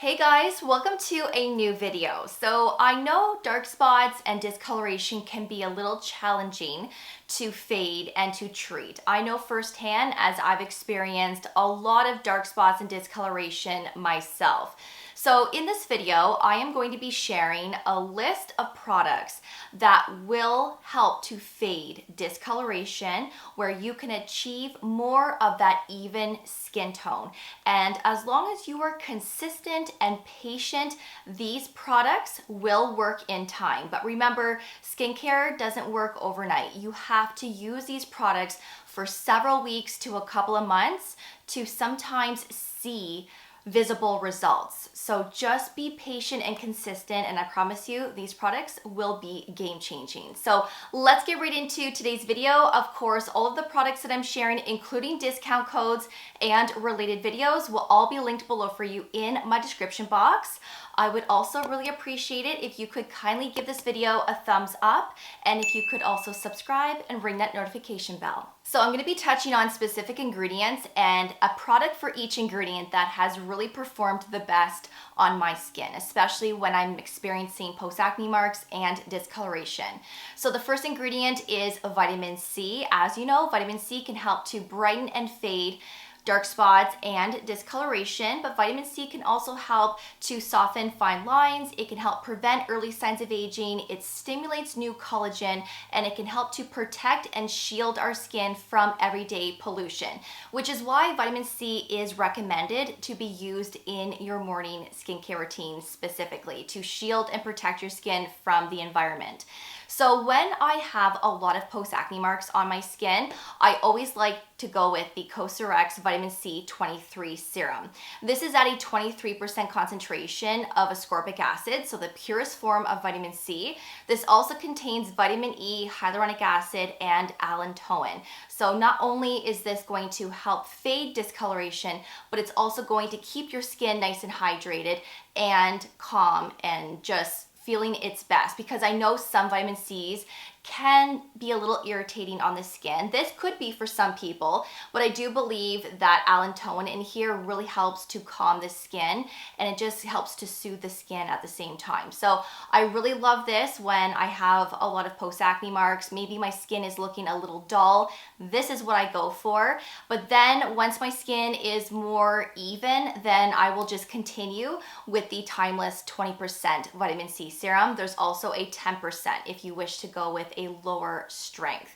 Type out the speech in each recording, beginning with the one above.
Hey guys, welcome to a new video. So I know dark spots and discoloration can be a little challenging to fade and to treat. I know firsthand as I've experienced a lot of dark spots and discoloration myself. So in this video, I am going to be sharing a list of products that will help to fade discoloration, where you can achieve more of that even skin tone. And as long as you are consistent and patient, these products will work in time. But remember, skincare doesn't work overnight. You have to use these products for several weeks to a couple of months to sometimes see visible results. So just be patient and consistent, and I promise you these products will be game changing. So let's get right into today's video. Of course, all of the products that I'm sharing, including discount codes and related videos, will all be linked below for you in my description box. I would also really appreciate it if you could kindly give this video a thumbs up, and if you could also subscribe and ring that notification bell. So I'm going to be touching on specific ingredients and a product for each ingredient that has really performed the best on my skin, especially when I'm experiencing post-acne marks and discoloration. So the first ingredient is vitamin C. As you know, vitamin C can help to brighten and fade dark spots and discoloration, but vitamin C can also help to soften fine lines. It can help prevent early signs of aging. It stimulates new collagen, and it can help to protect and shield our skin from everyday pollution, which is why vitamin C is recommended to be used in your morning skincare routine, specifically to shield and protect your skin from the environment. So when I have a lot of post-acne marks on my skin, I always like to go with the Cosrx Vitamin C 23 Serum. This is at a 23% concentration of ascorbic acid, so the purest form of vitamin C. This also contains vitamin E, hyaluronic acid, and allantoin. So not only is this going to help fade discoloration, but it's also going to keep your skin nice and hydrated and calm and just feeling its best, because I know some vitamin C's can be a little irritating on the skin. This could be for some people, but I do believe that allantoin in here really helps to calm the skin, and it just helps to soothe the skin at the same time. So I really love this when I have a lot of post-acne marks. Maybe my skin is looking a little dull. This is what I go for. But then once my skin is more even, then I will just continue with the timeless 20% vitamin C serum. There's also a 10% if you wish to go with a lower strength.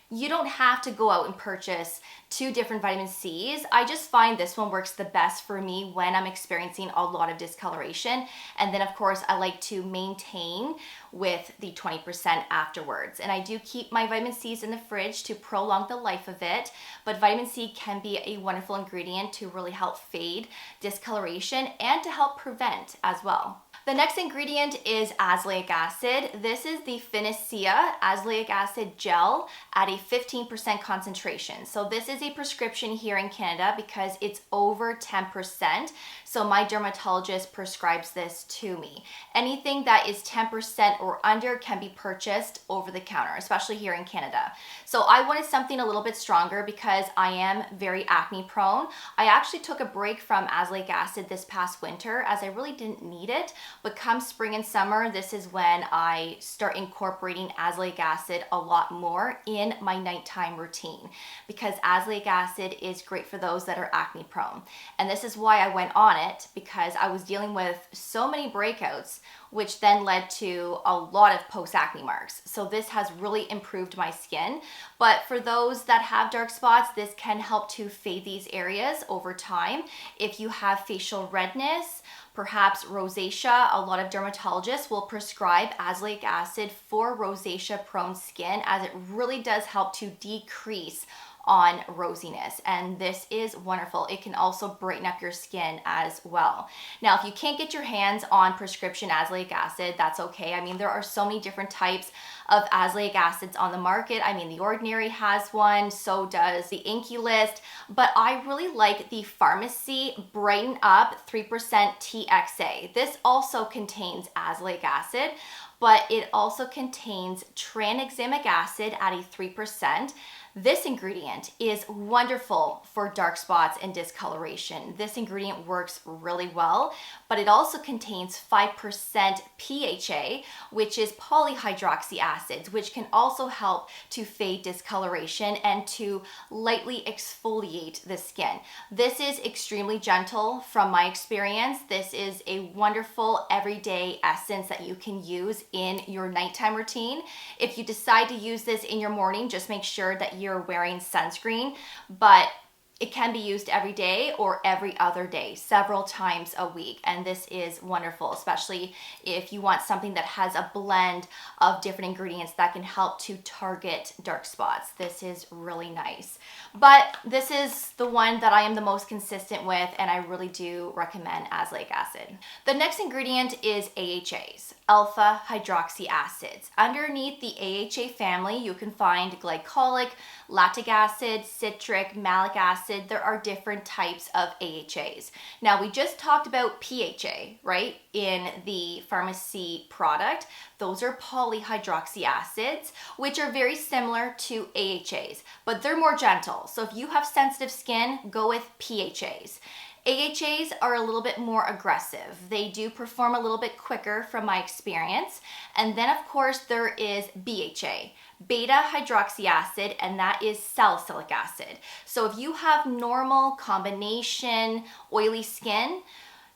You don't have to go out and purchase 2 different vitamin C's. I just find this one works the best for me when I'm experiencing a lot of discoloration. And then of course I like to maintain with the 20% afterwards. And I do keep my vitamin C's in the fridge to prolong the life of it. But vitamin C can be a wonderful ingredient to really help fade discoloration and to help prevent as well. The next ingredient is azelaic acid. This is the Finacea azelaic acid gel at a 15% concentration. So this is a prescription here in Canada because it's over 10%. So my dermatologist prescribes this to me. Anything that is 10% or under can be purchased over the counter, especially here in Canada. So I wanted something a little bit stronger because I am very acne prone. I actually took a break from azelaic acid this past winter as I really didn't need it. But come spring and summer, this is when I start incorporating azelaic acid a lot more in my nighttime routine, because azelaic acid is great for those that are acne prone. And this is why I went on it, because I was dealing with so many breakouts, which then led to a lot of post-acne marks. So this has really improved my skin. But for those that have dark spots, this can help to fade these areas over time. If you have facial redness, perhaps rosacea, a lot of dermatologists will prescribe azelaic acid for rosacea prone skin, as it really does help to decrease on rosiness, and this is wonderful. It can also brighten up your skin as well. Now, if you can't get your hands on prescription azelaic acid, that's okay. I mean, there are so many different types of azelaic acids on the market. I mean, The Ordinary has one, so does the Inkey List, but I really like the Pharmacy Brighten Up 3% TXA. This also contains azelaic acid, but it also contains tranexamic acid at a 3%. This ingredient is wonderful for dark spots and discoloration. This ingredient works really well, but it also contains 5% PHA, which is polyhydroxy acids, which can also help to fade discoloration and to lightly exfoliate the skin. This is extremely gentle from my experience. This is a wonderful everyday essence that you can use in your nighttime routine. If you decide to use this in your morning, just make sure that you're wearing sunscreen, but it can be used every day or every other day, several times a week. And this is wonderful, especially if you want something that has a blend of different ingredients that can help to target dark spots. This is really nice. But this is the one that I am the most consistent with, and I really do recommend Azelaic Acid. The next ingredient is AHAs, alpha hydroxy acids. Underneath the AHA family, you can find glycolic, lactic acid, citric, malic acid. There are different types of AHAs. Now, we just talked about PHA, right, in the pharmacy product. Those are polyhydroxy acids, which are very similar to AHAs, but they're more gentle. So if you have sensitive skin, go with PHAs. AHAs are a little bit more aggressive. They do perform a little bit quicker from my experience. And then of course there is BHA, beta hydroxy acid, and that is salicylic acid. So if you have normal combination oily skin,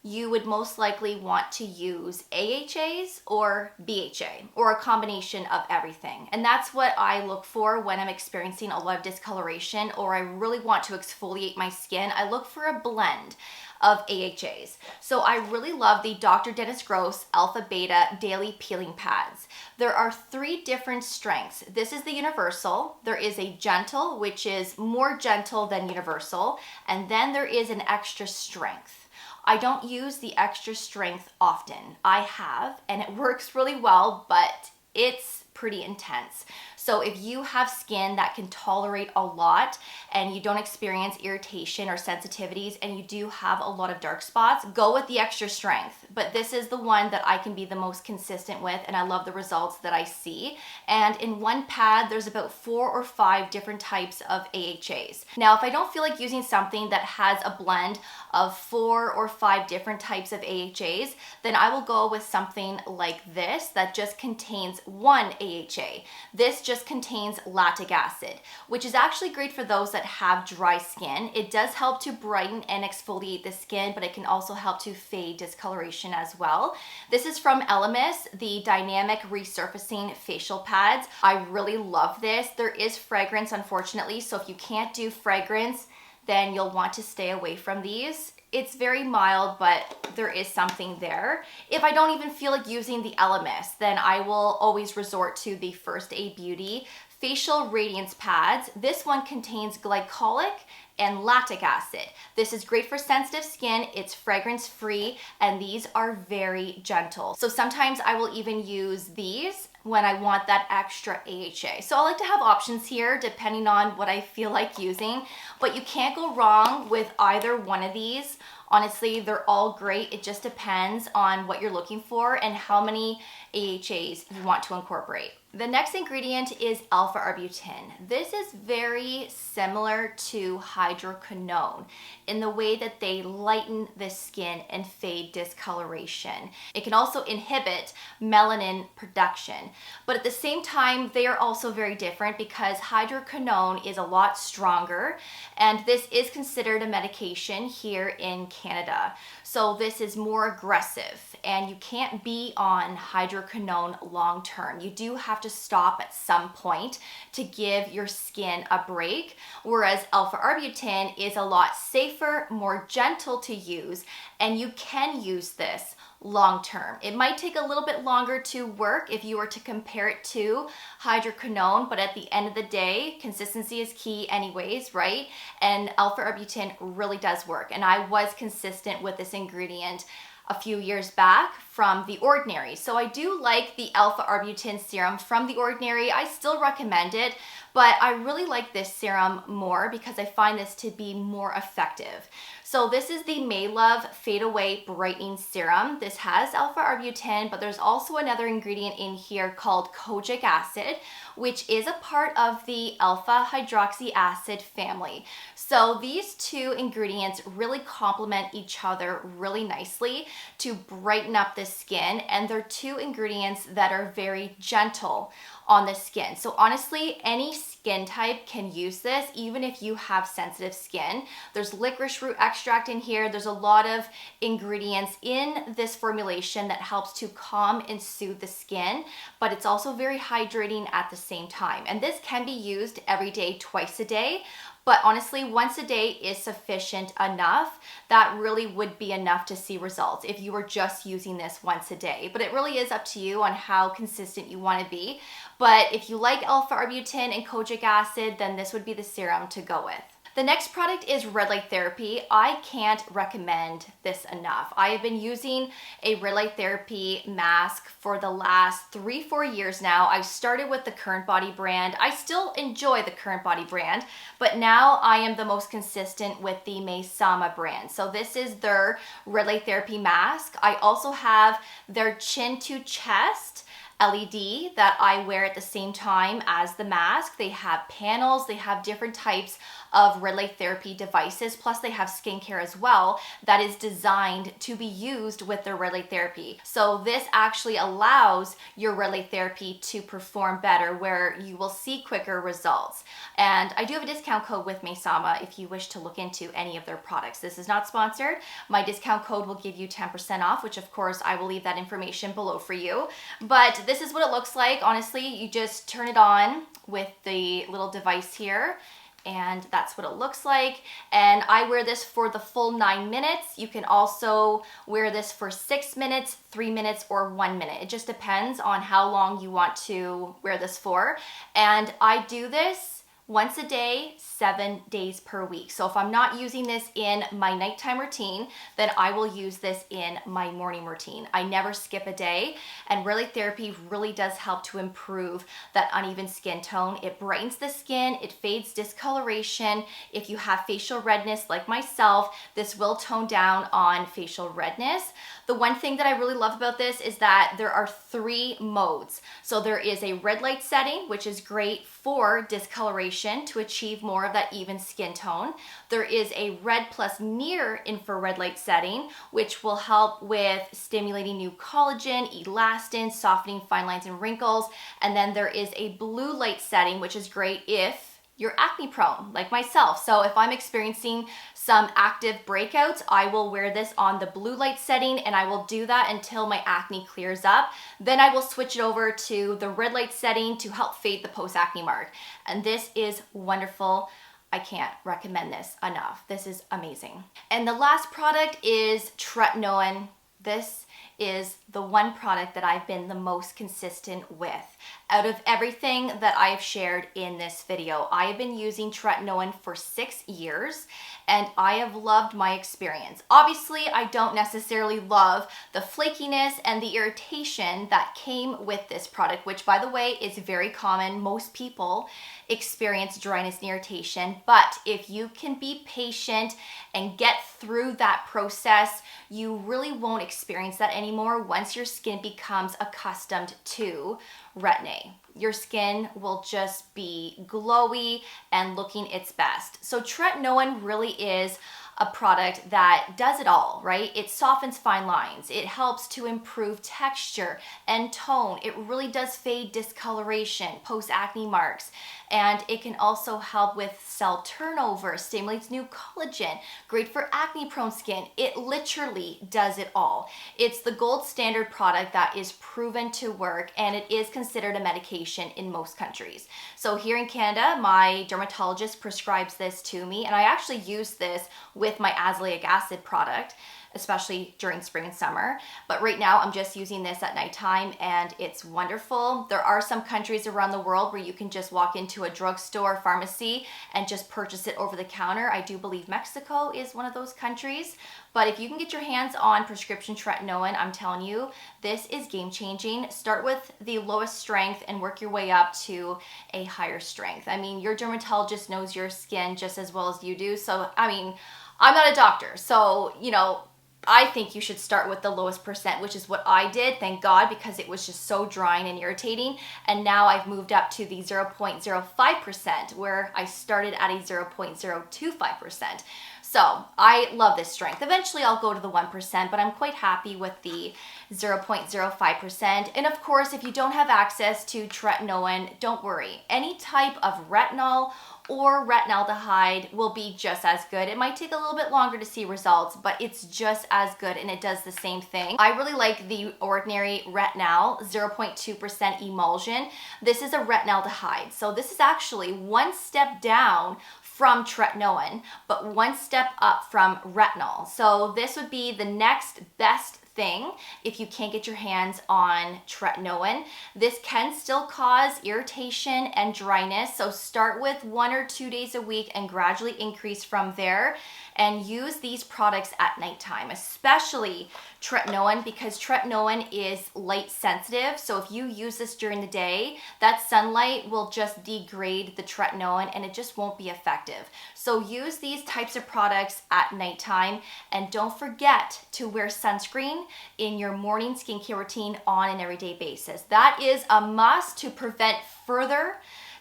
you would most likely want to use AHAs or BHA or a combination of everything. And that's what I look for when I'm experiencing a lot of discoloration or I really want to exfoliate my skin. I look for a blend of AHAs. So I really love the Dr. Dennis Gross Alpha Beta Daily Peeling Pads. There are 3 different strengths. This is the universal. There is a gentle, which is more gentle than universal. And then there is an extra strength. I don't use the extra strength often. I have, and it works really well, but it's pretty intense. So if you have skin that can tolerate a lot and you don't experience irritation or sensitivities and you do have a lot of dark spots, go with the extra strength. But this is the one that I can be the most consistent with, and I love the results that I see. And in one pad, there's about 4 or 5 different types of AHAs. Now, if I don't feel like using something that has a blend of 4 or 5 different types of AHAs, then I will go with something like this that just contains one AHA. This just contains lactic acid, which is actually great for those that have dry skin. It does help to brighten and exfoliate the skin, but it can also help to fade discoloration as well. This is from Elemis, the Dynamic Resurfacing Facial Pads. I really love this. There is fragrance, unfortunately, so if you can't do fragrance, then you'll want to stay away from these. It's very mild, but there is something there. If I don't even feel like using the Elemis, then I will always resort to the First Aid Beauty Facial Radiance Pads. This one contains glycolic and lactic acid. This is great for sensitive skin, it's fragrance free, and these are very gentle. So sometimes I will even use these when I want that extra AHA. So I like to have options here depending on what I feel like using, but you can't go wrong with either one of these. Honestly, they're all great. It just depends on what you're looking for and how many AHAs you want to incorporate. The next ingredient is alpha arbutin. This is very similar to hydroquinone in the way that they lighten the skin and fade discoloration. It can also inhibit melanin production, but at the same time, they are also very different because hydroquinone is a lot stronger, and this is considered a medication here in Canada. So this is more aggressive, and you can't be on hydroquinone long term. You do have to stop at some point to give your skin a break, whereas alpha arbutin is a lot safer, more gentle to use, and you can use this long term. It might take a little bit longer to work if you were to compare it to hydroquinone, but at the end of the day, consistency is key anyways, right? And alpha arbutin really does work. And I was consistent with this ingredient a few years back from The Ordinary. So I do like the alpha arbutin serum from The Ordinary. I still recommend it, but I really like this serum more because I find this to be more effective. So this is the May Love Fade Away Brightening Serum. This has alpha arbutin, but there's also another ingredient in here called kojic acid, which is a part of the alpha hydroxy acid family. So these two ingredients really complement each other really nicely to brighten up the skin, and they're two ingredients that are very gentle on the skin. So honestly, any skin type can use this, even if you have sensitive skin. There's licorice root extract in here. There's a lot of ingredients in this formulation that helps to calm and soothe the skin, but it's also very hydrating at the same time. And this can be used every day, twice a day. But honestly, once a day is sufficient enough. That really would be enough to see results if you were just using this once a day. But it really is up to you on how consistent you want to be. But if you like alpha arbutin and kojic acid, then this would be the serum to go with. The next product is red light therapy. I can't recommend this enough. I have been using a red light therapy mask for the last 3-4 years now. I started with the Current Body brand. I still enjoy the Current Body brand, but now I am the most consistent with the Mesama brand. So this is their red light therapy mask. I also have their chin to chest LED that I wear at the same time as the mask. They have panels, they have different types of red light therapy devices, plus they have skincare as well that is designed to be used with their red light therapy. So this actually allows your red light therapy to perform better, where you will see quicker results. And I do have a discount code with Mesama if you wish to look into any of their products. This is not sponsored. My discount code will give you 10% off, which of course I will leave that information below for you. But this is what it looks like. Honestly, you just turn it on with the little device here, and that's what it looks like. And I wear this for the full 9 minutes. You can also wear this for 6 minutes, 3 minutes, or 1 minute. It just depends on how long you want to wear this for. And I do this once a day, 7 days per week. So if I'm not using this in my nighttime routine, then I will use this in my morning routine. I never skip a day, and red light therapy really does help to improve that uneven skin tone. It brightens the skin, it fades discoloration. If you have facial redness like myself, this will tone down on facial redness. The one thing that I really love about this is that there are 3 modes. So there is a red light setting, which is great for discoloration to achieve more of that even skin tone. There is a red plus near infrared light setting, which will help with stimulating new collagen, elastin, softening fine lines and wrinkles. And then there is a blue light setting, which is great if you're acne prone like myself. So if I'm experiencing some active breakouts, I will wear this on the blue light setting, and I will do that until my acne clears up. Then I will switch it over to the red light setting to help fade the post-acne mark. And this is wonderful. I can't recommend this enough. This is amazing. And the last product is Tretinoin. This is the one product that I've been the most consistent with. Out of everything that I have shared in this video, I have been using Tretinoin for 6 years, and I have loved my experience. Obviously, I don't necessarily love the flakiness and the irritation that came with this product, which by the way is very common. Most people experience dryness and irritation, but if you can be patient and get through that process, you really won't experience that anymore once your skin becomes accustomed to Retin-A. Your skin will just be glowy and looking its best. So Tretinoin really is a product that does it all, right? It softens fine lines. It helps to improve texture and tone. It really does fade discoloration, post-acne marks. And it can also help with cell turnover, stimulates new collagen, great for acne-prone skin. It literally does it all. It's the gold standard product that is proven to work, and it is considered a medication in most countries. So here in Canada, my dermatologist prescribes this to me, and I actually use this with my Azelaic Acid product. especially during spring and summer. But right now I'm just using this at nighttime and it's wonderful. There are some countries around the world where you can just walk into a drugstore, pharmacy, and just purchase it over the counter. I do believe Mexico is one of those countries. But if you can get your hands on prescription tretinoin, I'm telling you, this is game changing. Start with the lowest strength and work your way up to a higher strength. I mean, your dermatologist knows your skin just as well as you do. So, I mean, I'm not a doctor. So, you know, I think you should start with the lowest percent, which is what I did, thank God, because it was just so drying and irritating. And now I've moved up to the 0.05%, where I started at a 0.025%. So I love this strength. Eventually I'll go to the 1%, but I'm quite happy with the 0.05%. And of course, if you don't have access to tretinoin, don't worry. Any type of retinol or retinaldehyde will be just as good. It might take a little bit longer to see results, but it's just as good and it does the same thing. I really like the ordinary Retinal 0.2% emulsion. This is a retinaldehyde. So this is actually one step down from tretinoin, but one step up from retinol. So this would be the next best thing if you can't get your hands on tretinoin. This can still cause irritation and dryness, so start with 1 or 2 days a week and gradually increase from there, and use these products at nighttime, especially tretinoin, because tretinoin is light sensitive. So if you use this during the day, that sunlight will just degrade the tretinoin and it just won't be effective. So use these types of products at nighttime, and don't forget to wear sunscreen in your morning skincare routine on an everyday basis. That is a must to prevent further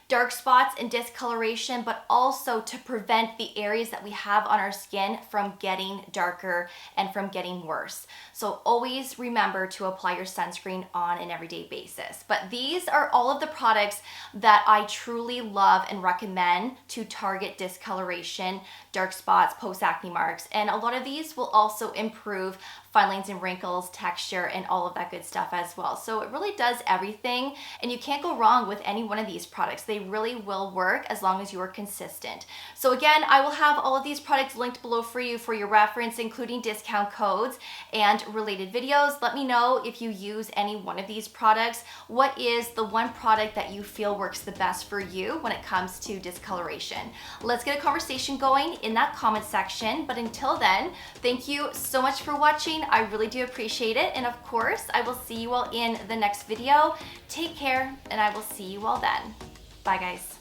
dark spots and discoloration, but also to prevent the areas that we have on our skin from getting darker and from getting worse. So always remember to apply your sunscreen on an everyday basis. But these are all of the products that I truly love and recommend to target discoloration, dark spots, post-acne marks, and a lot of these will also improve fine lines and wrinkles, texture, and all of that good stuff as well. So it really does everything, and you can't go wrong with any one of these products. They really will work as long as you are consistent. So again, I will have all of these products linked below for you for your reference, including discount codes and related videos. Let me know if you use any one of these products. What is the one product that you feel works the best for you when it comes to discoloration? Let's get a conversation going in that comment section. But until then, thank you so much for watching. I really do appreciate it. And of course, I will see you all in the next video. Take care, and I will see you all then. Bye, guys.